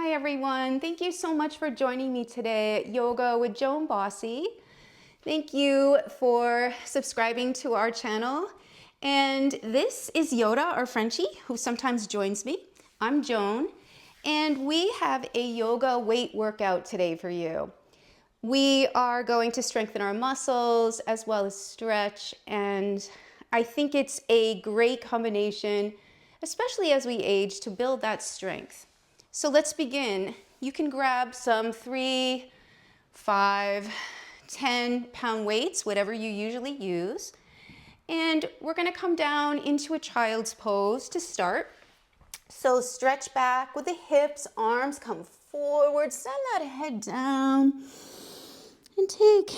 Hi everyone, thank you so much for joining me today at Yoga with Joan Bossy. Thank you for subscribing to our channel. And this is Yoda, or Frenchie, who sometimes joins me. I'm Joan, and we have a yoga weight workout today for you. We are going to strengthen our muscles as well as stretch, and I think it's a great combination, especially as we age, to build that strength. So let's begin. You can grab some 3, 5, 10-pound weights, whatever you usually use. And we're going to come down into a child's pose to start. So stretch back with the hips, arms come forward, send that head down. And take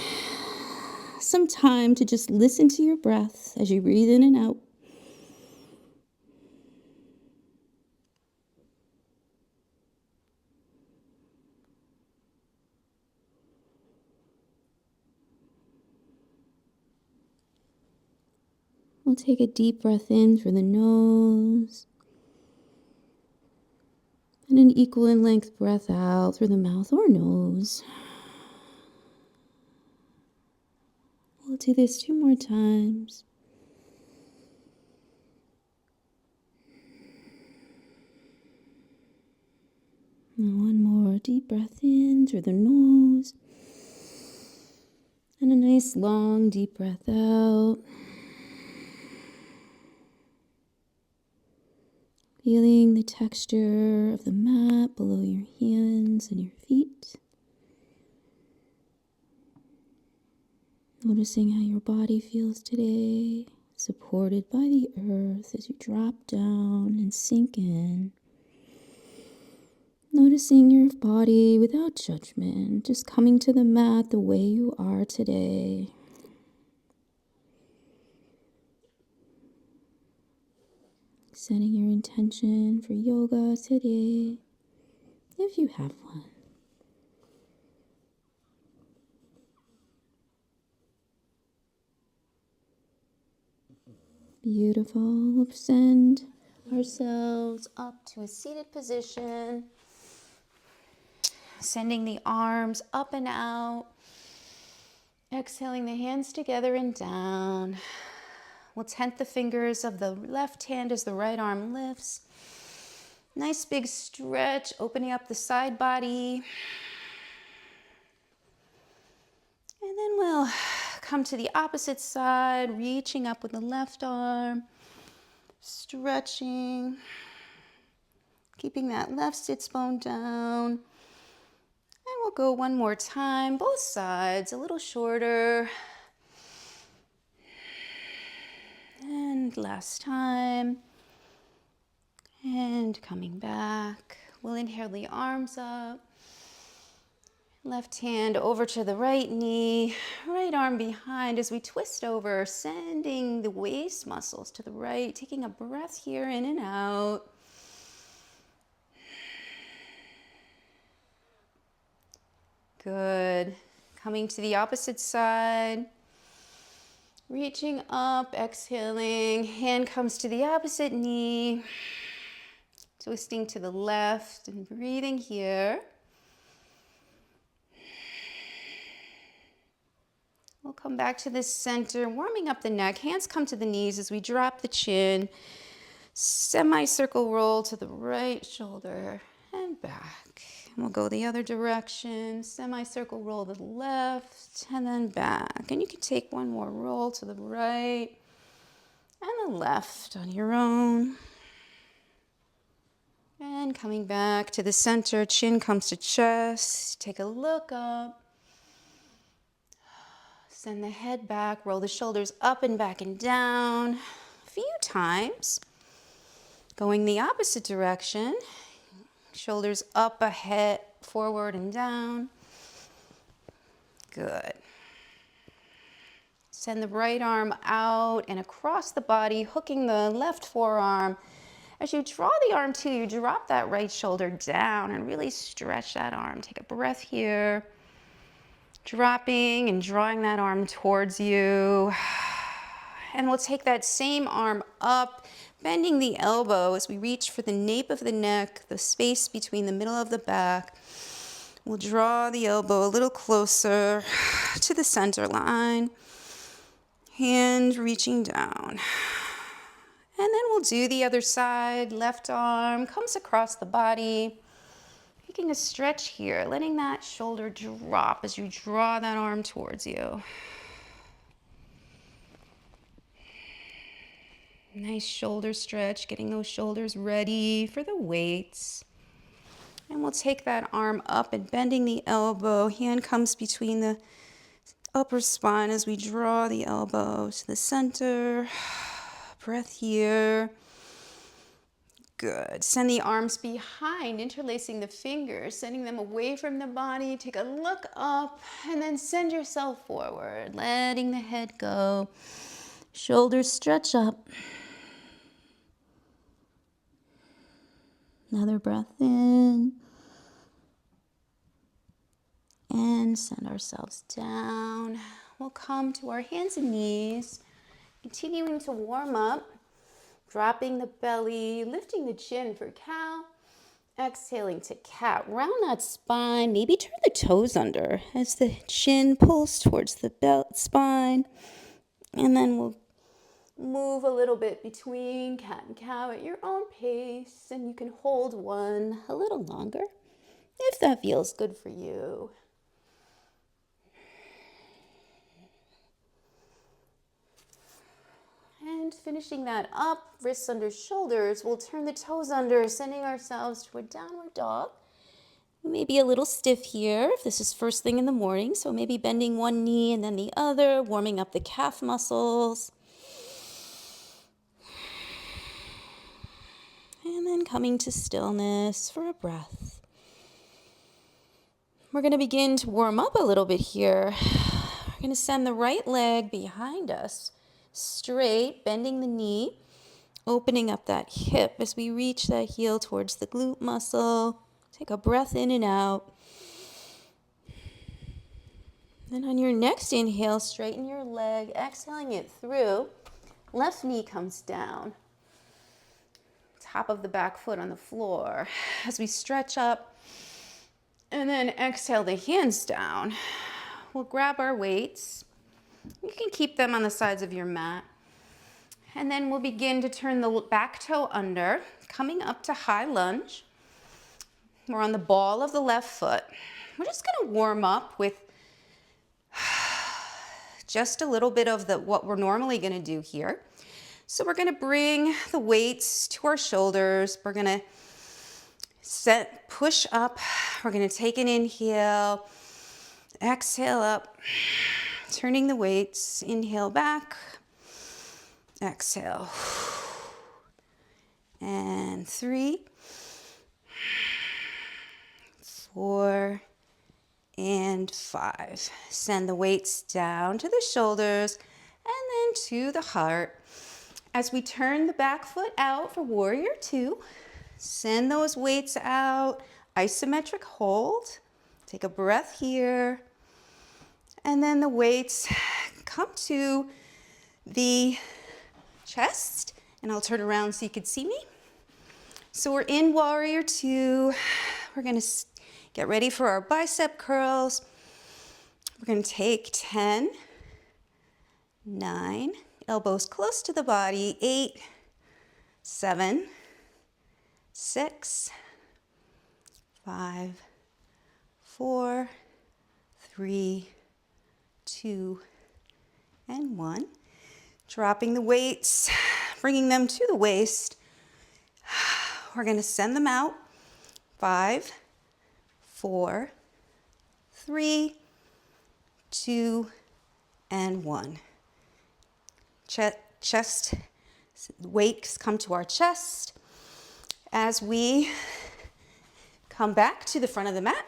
some time to just listen to your breath as you breathe in and out. We'll take a deep breath in through the nose and an equal in length breath out through the mouth or nose. We'll do this 2 more times. And 1 more deep breath in through the nose and a nice long deep breath out. Feeling the texture of the mat below your hands and your feet. Noticing how your body feels today, supported by the earth as you drop down and sink in. Noticing your body without judgment, just coming to the mat the way you are today. Setting your intention for yoga today, if you have one. Beautiful. Send ourselves up to a seated position. Sending the arms up and out. Exhaling the hands together and down. We'll tent the fingers of the left hand as the right arm lifts. Nice big stretch, opening up the side body. And then we'll come to the opposite side, reaching up with the left arm, stretching, keeping that left sits bone down. And we'll go 1 more time, both sides, a little shorter. And last time. And coming back. We'll inhale the arms up. Left hand over to the right knee, right arm behind as we twist over, sending the waist muscles to the right, taking a breath here in and out. Good. Coming to the opposite side. Reaching up, exhaling, hand comes to the opposite knee. Twisting to the left and breathing here. We'll come back to the center, warming up the neck. Hands come to the knees as we drop the chin. Semicircle roll to the right shoulder and back. And we'll go the other direction. Semicircle roll to the left and then back. And you can take 1 more roll to the right and the left on your own. And coming back to the center, chin comes to chest. Take a look up. Send the head back, roll the shoulders up and back and down a few times. Going the opposite direction, shoulders up, ahead, forward and down. Good. Send the right arm out and across the body, hooking the left forearm. As you draw the arm to you, drop that right shoulder down and really stretch that arm. Take a breath here. Dropping and drawing that arm towards you. And we'll take that same arm up, bending the elbow as we reach for the nape of the neck, the space between the middle of the back. We'll draw the elbow a little closer to the center line. Hand reaching down. And then we'll do the other side. Left arm comes across the body. Taking a stretch here, letting that shoulder drop as you draw that arm towards you. Nice shoulder stretch, getting those shoulders ready for the weights. And we'll take that arm up and bending the elbow. Hand comes between the upper spine as we draw the elbow to the center. Breath here. Good. Send the arms behind, interlacing the fingers, sending them away from the body. Take a look up and then send yourself forward, letting the head go. Shoulders stretch up. Another breath in. And send ourselves down. We'll come to our hands and knees, continuing to warm up. Dropping the belly, lifting the chin for cow, exhaling to cat. Round that spine, maybe turn the toes under as the chin pulls towards the spine. And then we'll move a little bit between cat and cow at your own pace. And you can hold one a little longer if that feels good for you. And finishing that up, wrists under shoulders, we'll turn the toes under, sending ourselves to a downward dog. We may be a little stiff here if this is first thing in the morning, so maybe bending one knee and then the other, warming up the calf muscles. And then coming to stillness for a breath. We're going to begin to warm up a little bit here. We're going to send the right leg behind us. Straight, bending the knee, opening up that hip as we reach that heel towards the glute muscle. Take a breath in and out. Then on your next inhale, straighten your leg, exhaling it through. Left knee comes down. Top of the back foot on the floor as we stretch up. And then exhale the hands down. We'll grab our weights. You can keep them on the sides of your mat. And then we'll begin to turn the back toe under, coming up to high lunge. We're on the ball of the left foot. We're just going to warm up with just a little bit of what we're normally going to do here. So we're going to bring the weights to our shoulders. We're going to push up. We're going to take an inhale, exhale up. Turning the weights, inhale back, exhale. And 3, 4, and 5. Send the weights down to the shoulders and then to the heart. As we turn the back foot out for warrior 2, send those weights out, isometric hold. Take a breath here. And then the weights come to the chest, and I'll turn around so you can see me. So we're in warrior 2. We're going to get ready for our bicep curls. We're going to take 10, 9, elbows close to the body, 8, 7, 6, 5, 4, 3, 2, and 1. Dropping the weights, bringing them to the waist. We're going to send them out. 5, 4, 3, 2, and 1. Chest weights come to our chest as we come back to the front of the mat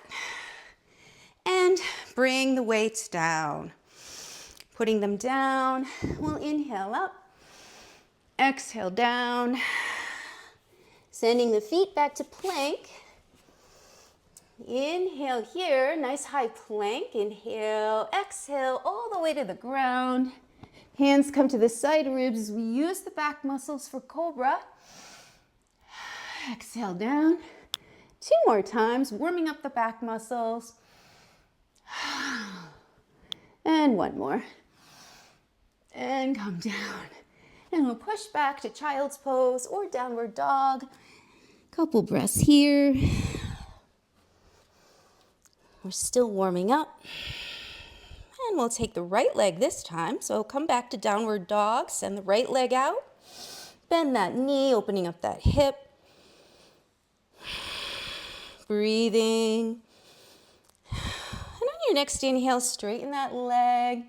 and bring the weights down. Putting them down, we'll inhale up, exhale down, sending the feet back to plank. Inhale here, nice high plank. Inhale, exhale all the way to the ground. Hands come to the side ribs as we use the back muscles for cobra. Exhale down. 2 more times, warming up the back muscles. And 1 more. And come down. And we'll push back to child's pose or downward dog. Couple breaths here. We're still warming up. And we'll take the right leg this time. So come back to downward dog. Send the right leg out. Bend that knee, opening up that hip. Breathing. And on your next inhale, straighten that leg.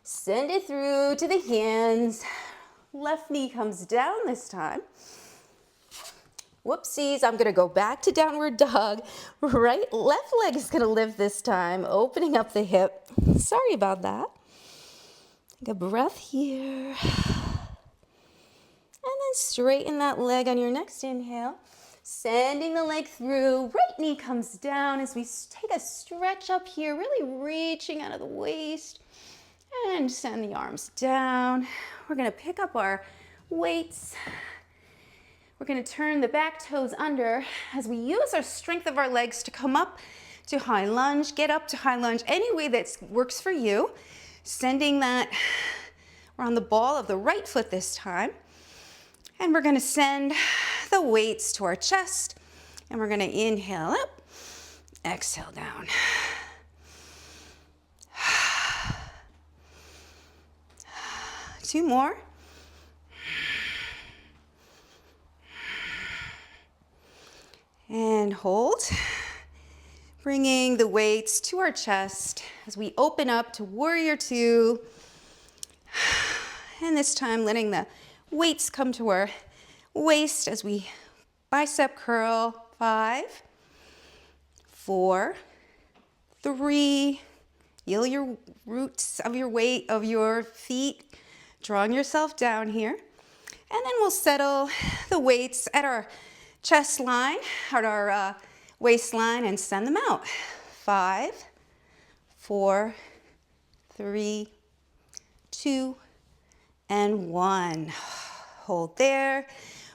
Send it through to the hands. Left knee comes down this time. Whoopsies, I'm gonna go back to downward dog. Left leg is gonna lift this time, opening up the hip. Sorry about that. Take a breath here. And then straighten that leg on your next inhale. Sending the leg through, right knee comes down as we take a stretch up here, really reaching out of the waist. And send the arms down. We're gonna pick up our weights. We're gonna turn the back toes under as we use our strength of our legs to come up to high lunge, get up to high lunge, any way that works for you. Sending that, we're on the ball of the right foot this time. And we're gonna send the weights to our chest. And we're gonna inhale up, exhale down. 2 more. And hold. Bringing the weights to our chest as we open up to warrior 2. And this time letting the weights come to our waist as we bicep curl. 5, 4, 3. Feel your roots of your weight of your feet. Drawing yourself down here. And then we'll settle the weights at our chest line, at our waistline, and send them out. 5, 4, 3, 2, and 1. Hold there.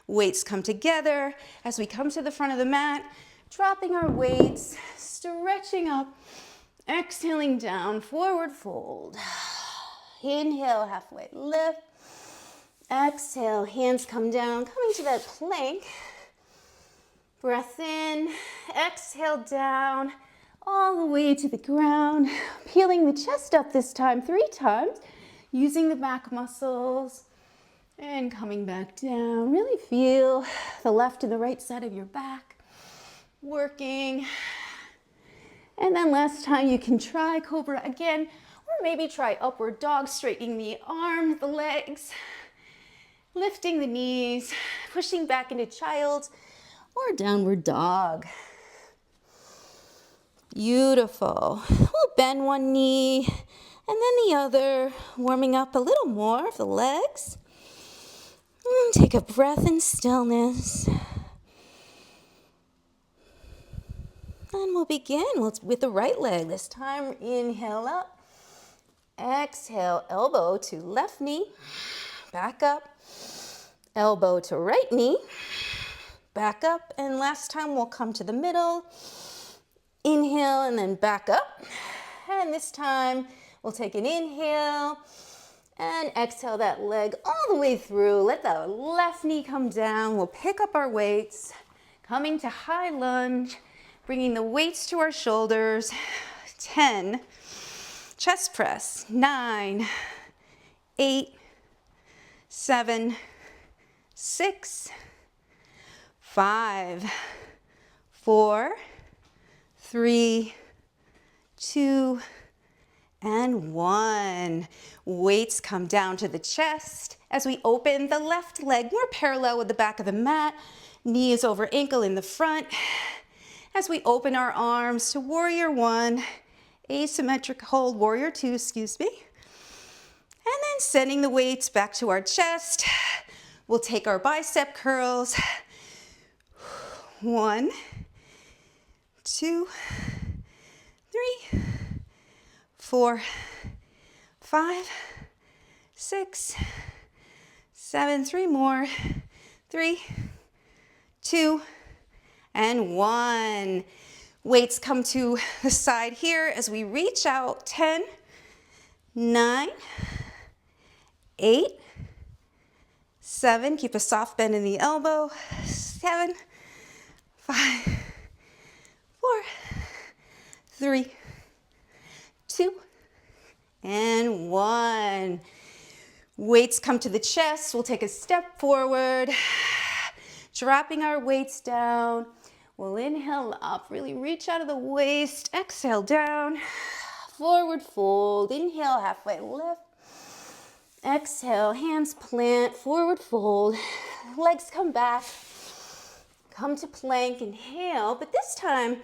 Weights come together as we come to the front of the mat, dropping our weights, stretching up, exhaling down, forward fold. Inhale, halfway lift. Exhale, hands come down, coming to that plank. Breath in, exhale down, all the way to the ground. Peeling the chest up this time 3 times, using the back muscles. And coming back down. Really feel the left and the right side of your back working. And then last time you can try Cobra again, or maybe try upward dog, straightening the arms, the legs, lifting the knees, pushing back into child, or downward dog. Beautiful. We'll bend one knee and then the other, warming up a little more of the legs. Take a breath in stillness. And we'll begin with the right leg. This time, inhale up. Exhale, elbow to left knee. Back up. Elbow to right knee. Back up. And last time, we'll come to the middle. Inhale and then back up. And this time, we'll take an inhale. And exhale that leg all the way through. Let the left knee come down. We'll pick up our weights. Coming to high lunge. Bringing the weights to our shoulders. 10. Chest press. 9, 8, 7, 6, 5, 4, 3, 2, and 1. Weights come down to the chest as we open the left leg more parallel with the back of the mat. Knee is over ankle in the front. As we open our arms to warrior 1, asymmetric hold, warrior 2, excuse me. And then sending the weights back to our chest. We'll take our bicep curls. 1, 2, 3, 4, 5, 6, 7, 3 more. 3, 2, and 1. Weights come to the side here as we reach out. 10, 9, 8, 7. Keep a soft bend in the elbow. 7, 5, 4, 3, 2, and 1. Weights come to the chest. We'll take a step forward, dropping our weights down. We'll inhale up, really reach out of the waist. Exhale down, forward fold. Inhale, halfway lift. Exhale, hands plant, forward fold. Legs come back. Come to plank, inhale, but this time,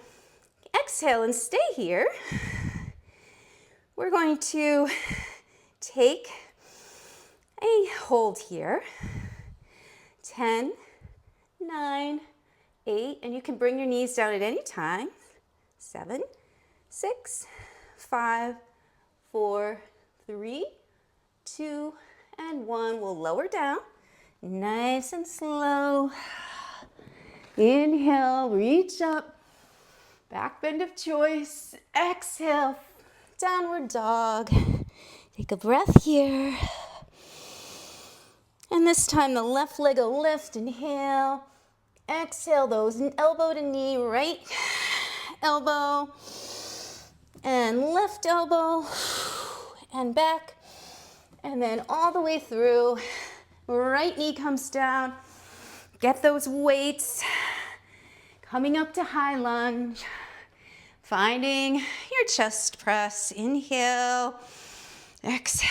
exhale and stay here. We're going to take a hold here. 10, 9, 8, and you can bring your knees down at any time. 7, 6, 5, 4, 3, 2, and 1. We'll lower down, nice and slow. Inhale, reach up, back bend of choice. Exhale, downward dog. Take a breath here. And this time the left leg will lift, inhale. Exhale those elbow to knee, right elbow and left elbow and back. And then all the way through, right knee comes down. Get those weights. Coming up to high lunge. Finding your chest press. Inhale. Exhale.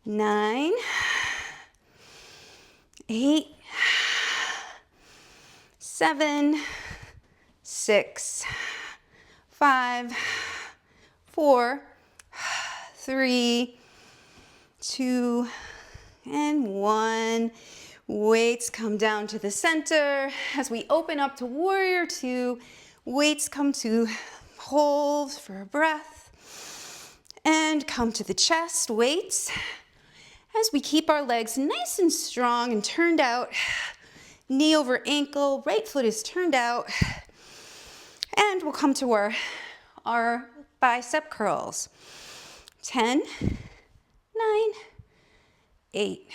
9, 8, 7, 6, 5, 4, 3, 2, and 1. Weights come down to the center. As we open up to warrior 2, weights come to hold for a breath. And come to the chest, weights. As we keep our legs nice and strong and turned out, knee over ankle, right foot is turned out. And we'll come to our bicep curls. 10, 9, 8,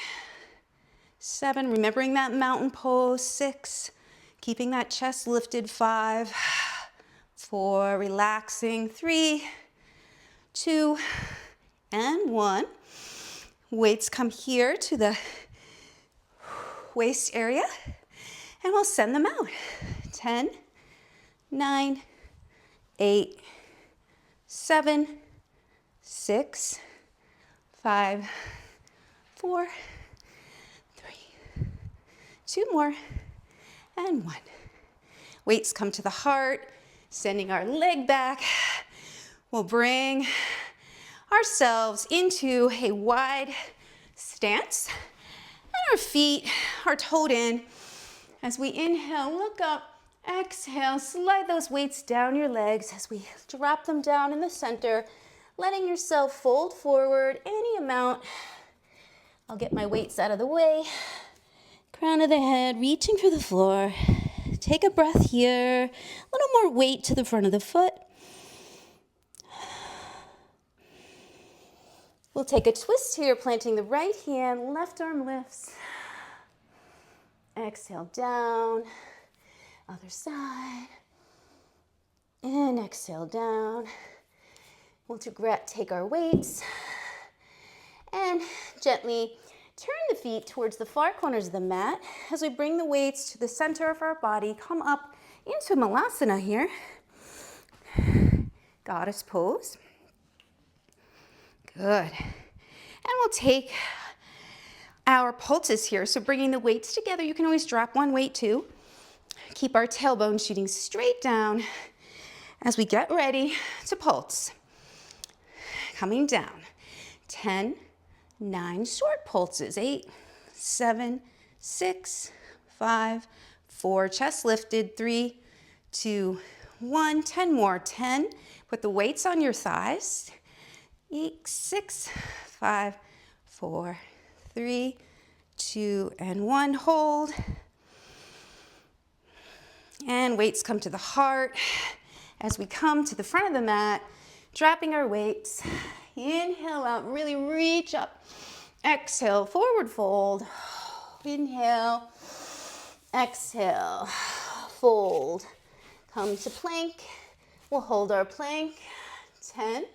7, remembering that mountain pose. 6, keeping that chest lifted. 5, 4, relaxing. 3, 2, and 1. Weights come here to the waist area, and we'll send them out. 10, 9, 8, 7, 6, 5, 4, 3, 2 more, and 1. Weights come to the heart, sending our leg back. We'll bring ourselves into a wide stance, and our feet are toed in. As we inhale, look up, exhale, slide those weights down your legs as we drop them down in the center, letting yourself fold forward any amount. I'll get my weights out of the way. Crown of the head, reaching for the floor. Take a breath here. A little more weight to the front of the foot. We'll take a twist here, planting the right hand, left arm lifts. Exhale down, other side. And exhale down. We'll take our weights and gently turn the feet towards the far corners of the mat as we bring the weights to the center of our body. Come up into Malasana here. Goddess pose. Good. And we'll take our pulses here. So bringing the weights together, you can always drop one weight too. Keep our tailbone shooting straight down as we get ready to pulse. Coming down. 10, 9 short pulses. 8, 7, 6, 5, 4. Chest lifted. 3, 2, 1. 10 more. 10. Put the weights on your thighs. 8, 6, 5, 4, 3, 2, and 1. Hold. And weights come to the heart. As we come to the front of the mat, dropping our weights. Inhale out, really reach up. Exhale, forward fold. Inhale, exhale, fold. Come to plank. We'll hold our plank. 10,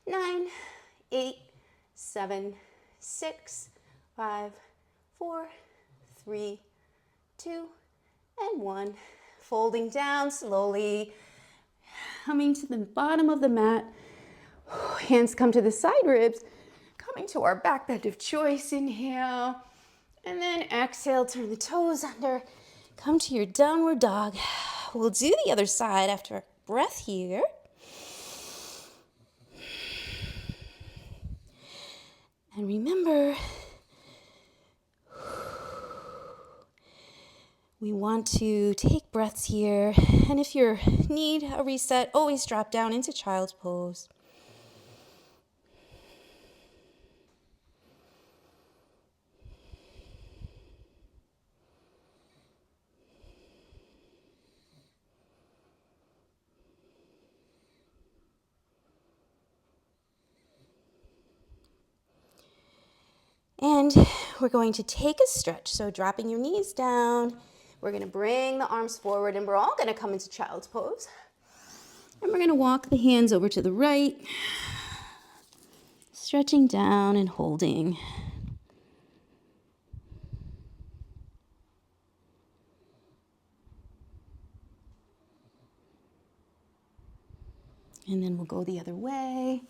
9, 8, 7, 6, 5, 4, 3, 2, and 1. Folding down slowly. Coming to the bottom of the mat. Hands come to the side ribs. Coming to our back bend of choice. Inhale. And then exhale, turn the toes under. Come to your downward dog. We'll do the other side after a breath here. And remember, we want to take breaths here. And if you need a reset, always drop down into child's pose. And we're going to take a stretch. So dropping your knees down, we're going to bring the arms forward, and we're all going to come into child's pose. And we're going to walk the hands over to the right, stretching down and holding. And then we'll go the other way.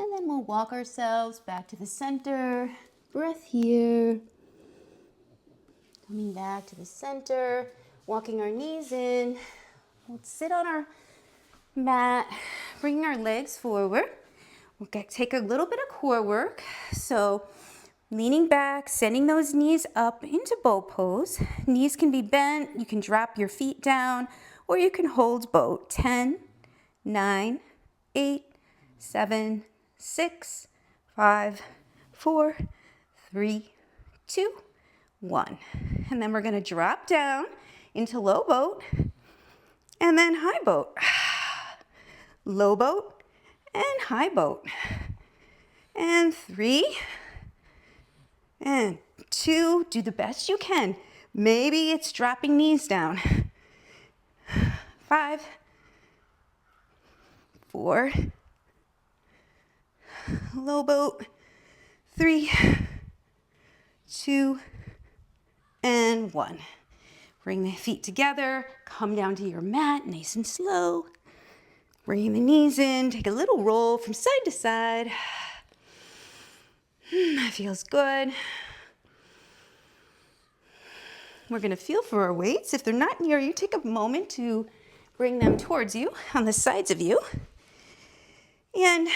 And then we'll walk ourselves back to the center. Breath here. Coming back to the center, walking our knees in. We'll sit on our mat, bringing our legs forward. We'll take a little bit of core work. So leaning back, sending those knees up into boat pose. Knees can be bent. You can drop your feet down, or you can hold boat. 10, 9, 8, 7, 6, 5, 4, 3, 2, 1. And then we're going to drop down into low boat and then high boat. Low boat and high boat. And 3 and 2. Do the best you can. Maybe it's dropping knees down. 5, 4, low boat, 3, 2, and 1. Bring the feet together, come down to your mat, nice and slow. Bringing the knees in, take a little roll from side to side. That feels good. We're gonna feel for our weights. If they're not near you, take a moment to bring them towards you, on the sides of you. And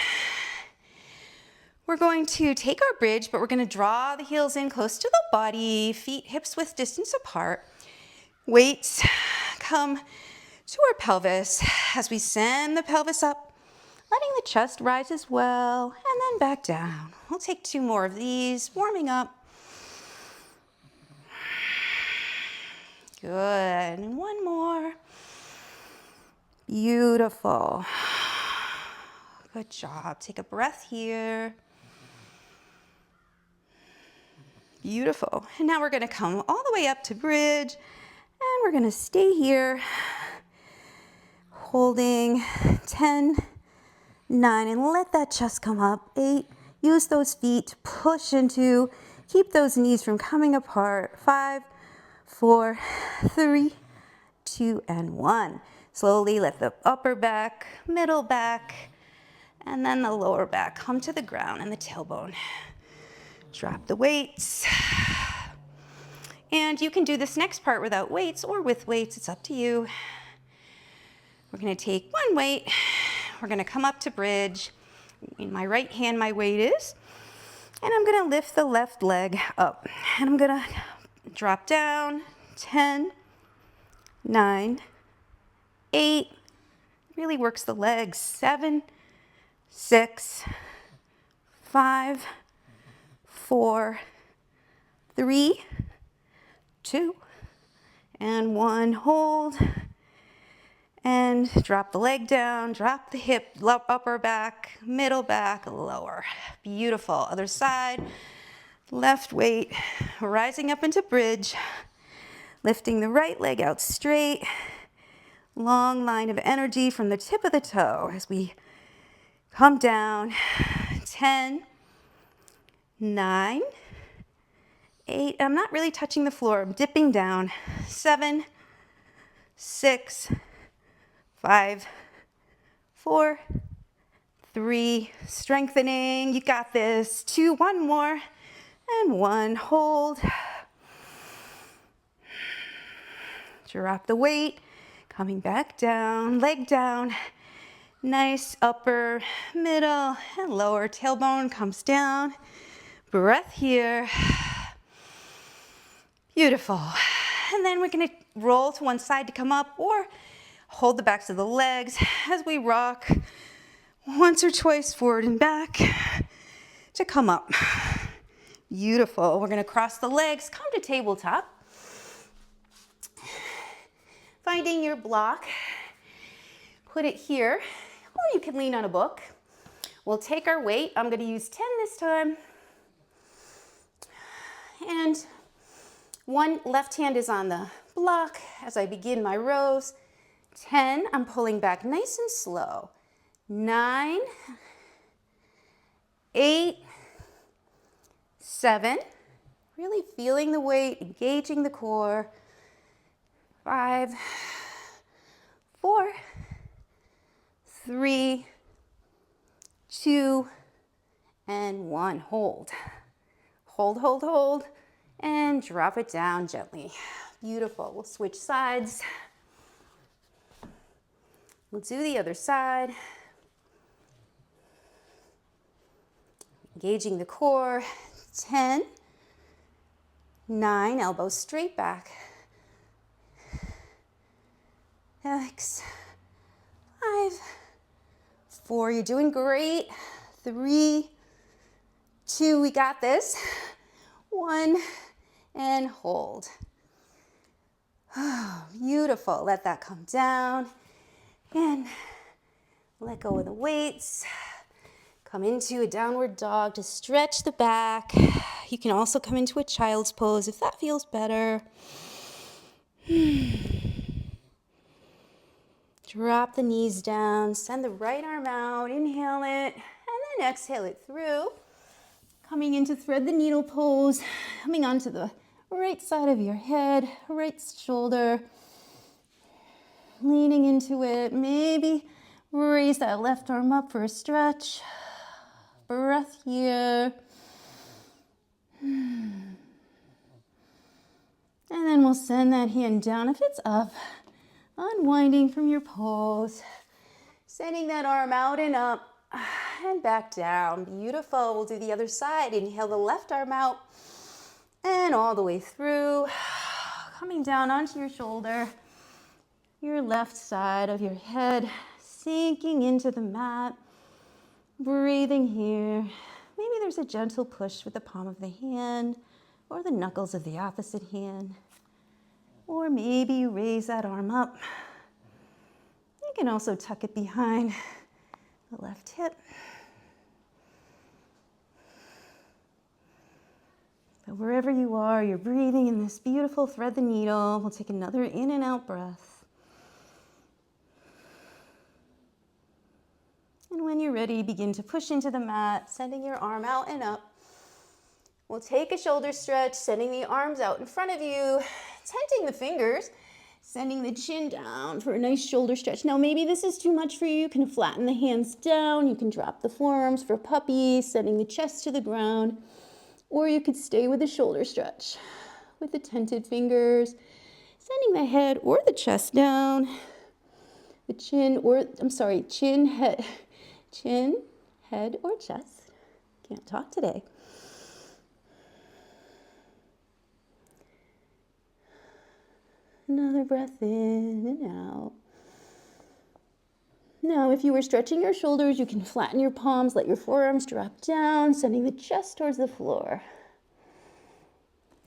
we're going to take our bridge, but we're going to draw the heels in close to the body, feet hips width distance apart. Weights come to our pelvis as we send the pelvis up, letting the chest rise as well, and then back down. We'll take 2 more of these, warming up. Good, and 1 more. Beautiful. Good job. Take a breath here. Beautiful. And now we're going to come all the way up to bridge, and we're going to stay here, holding 10, 9, and let that chest come up. 8, use those feet to push into, keep those knees from coming apart. 5, 4, 3, 2, and 1. Slowly let the upper back, middle back, and then the lower back come to the ground and the tailbone. Drop the weights. And you can do this next part without weights or with weights. It's up to you. We're going to take 1 weight. We're going to come up to bridge. In my right hand, my weight is. And I'm going to lift the left leg up. And I'm going to drop down. 10, 9, 8, Really works the legs. 7, 6, 5, 4, 3, 2, and 1. Hold. And drop the leg down, drop the hip, upper back, middle back, lower. Beautiful. Other side. Left weight, rising up into bridge. Lifting the right leg out straight. Long line of energy from the tip of the toe as we come down. 10, 9, 8. I'm not really touching the floor. I'm dipping down. 7, 6, 5, 4, 3. Strengthening. You got this. 2. 1 more. And 1. Hold. Drop the weight. Coming back down. Leg down. Nice upper, middle, and lower. Tailbone comes down. Breath here. Beautiful. And then we're going to roll to one side to come up, or hold the backs of the legs as we rock once or twice forward and back to come up. Beautiful. We're going to cross the legs, come to tabletop. Finding your block, put it here, or you can lean on a book. We'll take our weight. I'm going to use 10 this time. And one left hand is on the block as I begin my rows. 10, I'm pulling back nice and slow. 9, 8, 7, really feeling the weight, engaging the core. 5, 4, 3, 2, and 1. Hold. Hold, hold, hold, and drop it down gently. Beautiful. We'll switch sides. We'll do the other side. Engaging the core. 10, 9, elbows straight back. 6, 5, 4, you're doing great. 3, 2, we got this. 1, and hold. Oh, beautiful. Let that come down. And let go of the weights. Come into a downward dog to stretch the back. You can also come into a child's pose if that feels better. Drop the knees down, send the right arm out, inhale it, and then exhale it through. Coming into thread the needle pose, coming onto the right side of your head, right shoulder, leaning into it. Maybe raise that left arm up for a stretch. Breath here. And then we'll send that hand down if it's up. Unwinding from your pose, sending that arm out and up and back down. Beautiful. We'll do the other side. Inhale the left arm out and all the way through, coming down onto your shoulder, your left side of your head, sinking into the mat, breathing here. Maybe there's a gentle push with the palm of the hand or the knuckles of the opposite hand. Or maybe you raise that arm up. You can also tuck it behind the left hip. But wherever you are, you're breathing in this beautiful thread the needle. We'll take another in and out breath. And when you're ready, begin to push into the mat, sending your arm out and up. We'll take a shoulder stretch, sending the arms out in front of you, tenting the fingers, sending the chin down for a nice shoulder stretch. Now, maybe this is too much for you. You can flatten the hands down. You can drop the forearms for puppy, sending the chest to the ground. Or you could stay with the shoulder stretch with the tented fingers, sending the head or the chest down. The chin, head, or chest. Can't talk today. Another breath in and out. Now, if you were stretching your shoulders, you can flatten your palms, let your forearms drop down, sending the chest towards the floor.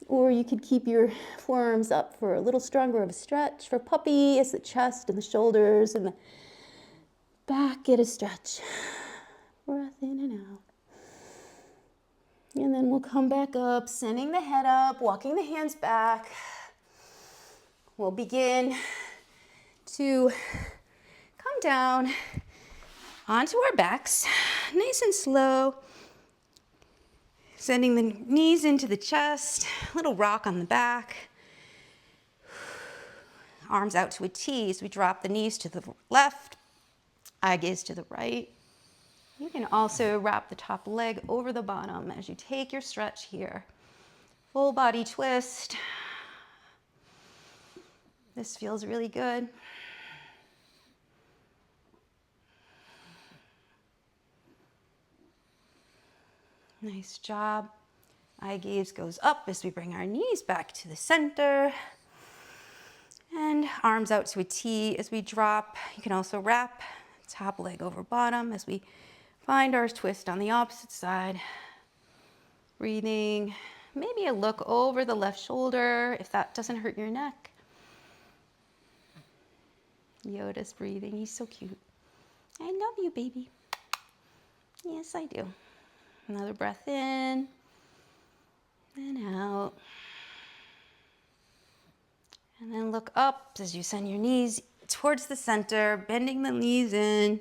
Or you could keep your forearms up for a little stronger of a stretch. For puppy, it's the chest and the shoulders and the back get a stretch. Breath in and out. And then we'll come back up, sending the head up, walking the hands back. We'll begin to come down onto our backs, nice and slow. Sending the knees into the chest, a little rock on the back. Arms out to a T as we drop the knees to the left, eye gaze to the right. You can also wrap the top leg over the bottom as you take your stretch here. Full body twist. This feels really good. Nice job. Eye gaze goes up as we bring our knees back to the center. And arms out to a T as we drop. You can also wrap top leg over bottom as we find our twist on the opposite side. Breathing, maybe a look over the left shoulder if that doesn't hurt your neck. Yoda's breathing, he's so cute. I love you, baby. Yes, I do. Another breath in and out. And then look up as you send your knees towards the center, bending the knees in.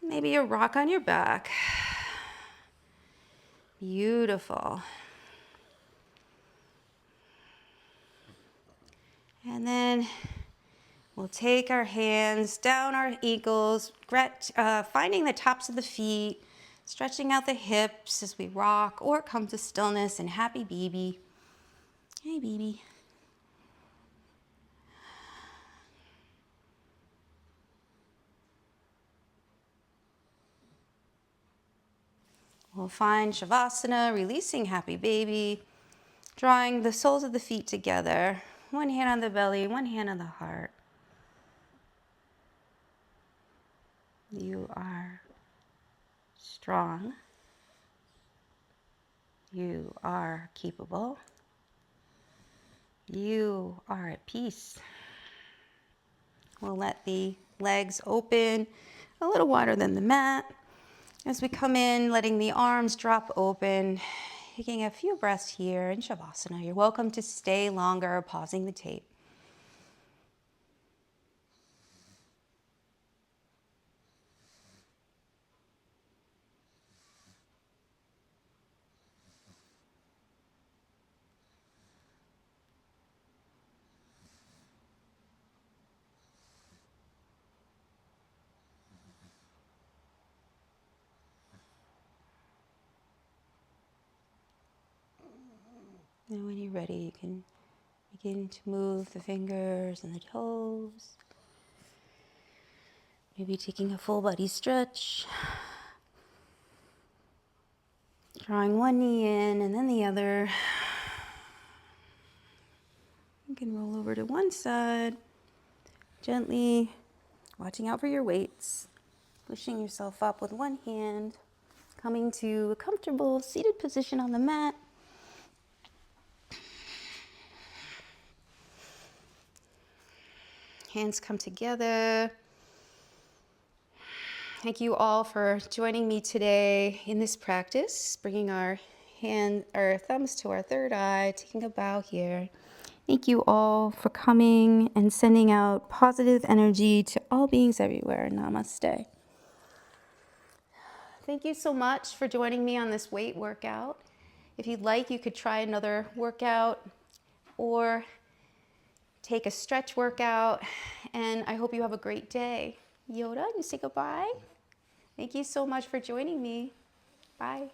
Maybe a rock on your back. Beautiful. And then we'll take our hands down our ankles, finding the tops of the feet, stretching out the hips as we rock or come to stillness and happy baby. Hey, baby. We'll find Shavasana, releasing happy baby, drawing the soles of the feet together. One hand on the belly, one hand on the heart. You are strong. You are capable. You are at peace. We'll let the legs open a little wider than the mat. As we come in, letting the arms drop open, taking a few breaths here in Shavasana. You're welcome to stay longer, pausing the tape. And when you're ready, you can begin to move the fingers and the toes. Maybe taking a full body stretch. Drawing one knee in and then the other. You can roll over to one side. Gently watching out for your weights. Pushing yourself up with one hand. Coming to a comfortable seated position on the mat. Hands come together. Thank you all for joining me today in this practice, bringing our thumbs to our third eye, taking a bow here. Thank you all for coming and sending out positive energy to all beings everywhere. Namaste. Thank you so much for joining me on this weight workout. If you'd like, you could try another workout or take a stretch workout, and I hope you have a great day. Yoda, you say goodbye? Thank you so much for joining me. Bye.